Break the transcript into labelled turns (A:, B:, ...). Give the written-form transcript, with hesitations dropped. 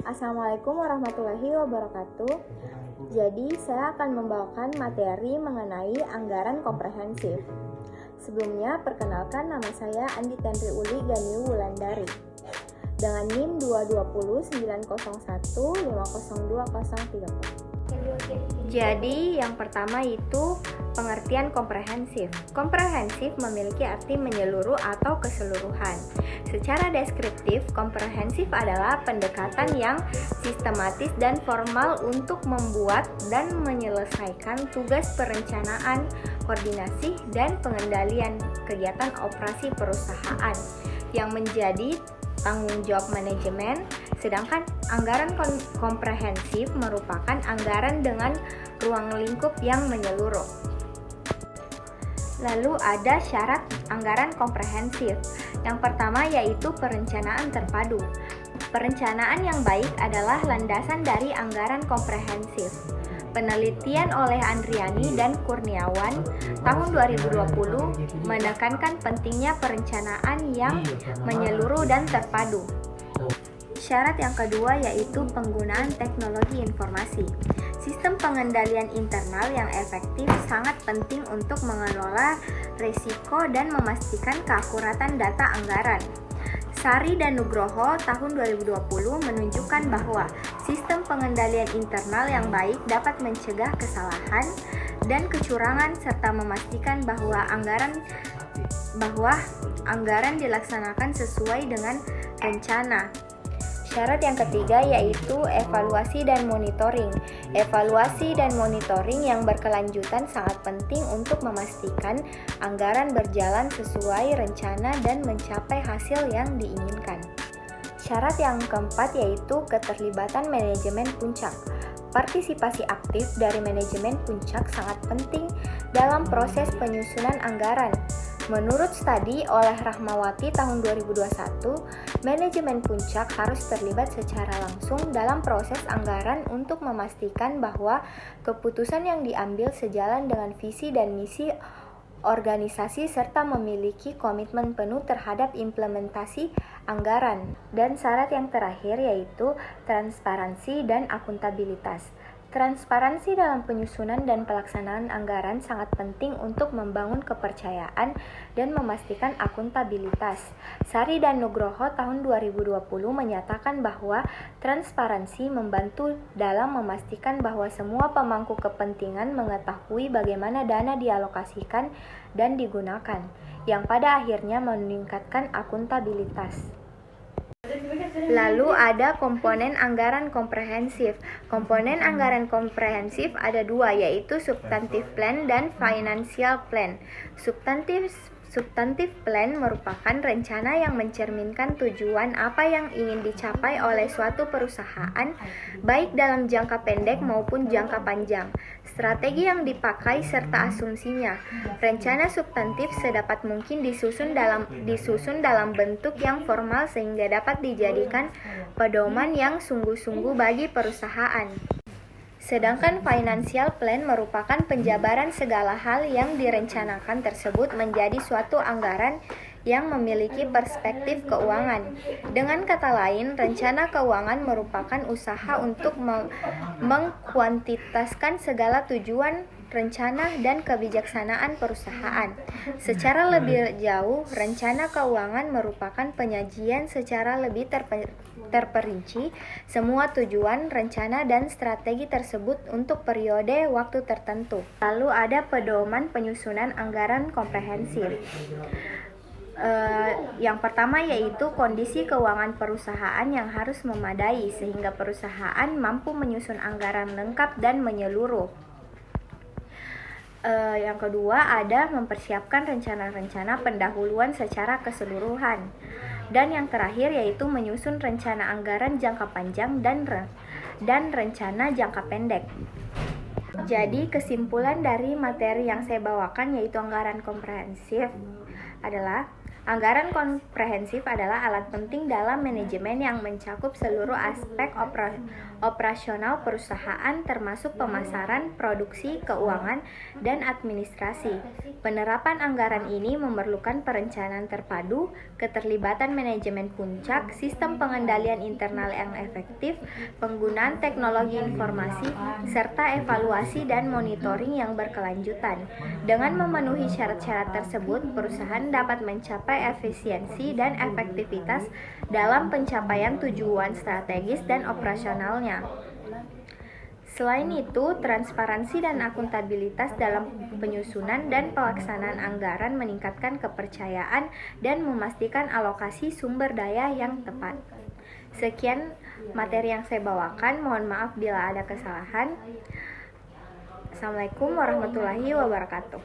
A: Assalamualaikum warahmatullahi wabarakatuh. Jadi, saya akan membawakan materi mengenai anggaran komprehensif. Sebelumnya, perkenalkan nama saya Andi Tenri Uli Ganiu Wulandari dengan NIM 22090150230. Jadi, yang pertama itu pengertian komprehensif. Komprehensif memiliki arti menyeluruh atau keseluruhan. Secara deskriptif, komprehensif adalah pendekatan yang sistematis dan formal untuk membuat dan menyelesaikan tugas perencanaan, koordinasi, dan pengendalian kegiatan operasi perusahaan yang menjadi tanggung jawab manajemen, sedangkan anggaran komprehensif merupakan anggaran dengan ruang lingkup yang menyeluruh. Lalu ada syarat anggaran komprehensif. Yang pertama yaitu perencanaan terpadu. Perencanaan yang baik adalah landasan dari anggaran komprehensif. Penelitian oleh Andriani dan Kurniawan tahun 2020 menekankan pentingnya perencanaan yang menyeluruh dan terpadu. Syarat yang kedua yaitu penggunaan teknologi informasi. Sistem pengendalian internal yang efektif sangat penting untuk mengelola risiko dan memastikan keakuratan data anggaran. Sari dan Nugroho tahun 2020 menunjukkan bahwa sistem pengendalian internal yang baik dapat mencegah kesalahan dan kecurangan serta memastikan bahwa anggaran dilaksanakan sesuai dengan rencana. Syarat yang ketiga yaitu evaluasi dan monitoring. Evaluasi dan monitoring yang berkelanjutan sangat penting untuk memastikan anggaran berjalan sesuai rencana dan mencapai hasil yang diinginkan. Syarat yang keempat yaitu keterlibatan manajemen puncak. Partisipasi aktif dari manajemen puncak sangat penting dalam proses penyusunan anggaran. Menurut studi oleh Rahmawati tahun 2021, manajemen puncak harus terlibat secara langsung dalam proses anggaran untuk memastikan bahwa keputusan yang diambil sejalan dengan visi dan misi organisasi serta memiliki komitmen penuh terhadap implementasi anggaran. Dan syarat yang terakhir yaitu transparansi dan akuntabilitas. Transparansi dalam penyusunan dan pelaksanaan anggaran sangat penting untuk membangun kepercayaan dan memastikan akuntabilitas. Sari dan Nugroho tahun 2020 menyatakan bahwa transparansi membantu dalam memastikan bahwa semua pemangku kepentingan mengetahui bagaimana dana dialokasikan dan digunakan, yang pada akhirnya meningkatkan akuntabilitas. Lalu ada komponen anggaran komprehensif. Komponen anggaran komprehensif ada dua, yaitu substantif plan dan financial plan. Substantif plan merupakan rencana yang mencerminkan tujuan apa yang ingin dicapai oleh suatu perusahaan, baik dalam jangka pendek maupun jangka panjang. Strategi yang dipakai serta asumsinya. Rencana substantif sedapat mungkin disusun dalam bentuk yang formal sehingga dapat dijadikan pedoman yang sungguh-sungguh bagi perusahaan. Sedangkan financial plan merupakan penjabaran segala hal yang direncanakan tersebut menjadi suatu anggaran yang memiliki perspektif keuangan. Dengan kata lain, rencana keuangan merupakan usaha untuk mengkuantitaskan segala tujuan, rencana, dan kebijaksanaan perusahaan. Secara lebih jauh, rencana keuangan merupakan penyajian secara lebih terperinci semua tujuan, rencana, dan strategi tersebut untuk periode waktu tertentu. Lalu ada pedoman penyusunan anggaran komprehensif. Yang pertama yaitu kondisi keuangan perusahaan yang harus memadai sehingga perusahaan mampu menyusun anggaran lengkap dan menyeluruh. Yang kedua ada mempersiapkan rencana-rencana pendahuluan secara keseluruhan. Dan yang terakhir yaitu menyusun rencana anggaran jangka panjang dan rencana jangka pendek. Jadi kesimpulan dari materi yang saya bawakan yaitu anggaran komprehensif adalah Anggaran komprehensif adalah alat penting dalam manajemen yang mencakup seluruh aspek operasional perusahaan termasuk pemasaran, produksi, keuangan, dan administrasi. Penerapan anggaran ini memerlukan perencanaan terpadu, keterlibatan manajemen puncak, sistem pengendalian internal yang efektif, penggunaan teknologi informasi, serta evaluasi dan monitoring yang berkelanjutan. Dengan memenuhi syarat-syarat tersebut, perusahaan dapat mencapai efisiensi dan efektivitas dalam pencapaian tujuan strategis dan operasionalnya. Selain itu, transparansi dan akuntabilitas dalam penyusunan dan pelaksanaan anggaran meningkatkan kepercayaan dan memastikan alokasi sumber daya yang tepat. Sekian materi yang saya bawakan, mohon maaf bila ada kesalahan. Assalamualaikum warahmatullahi wabarakatuh.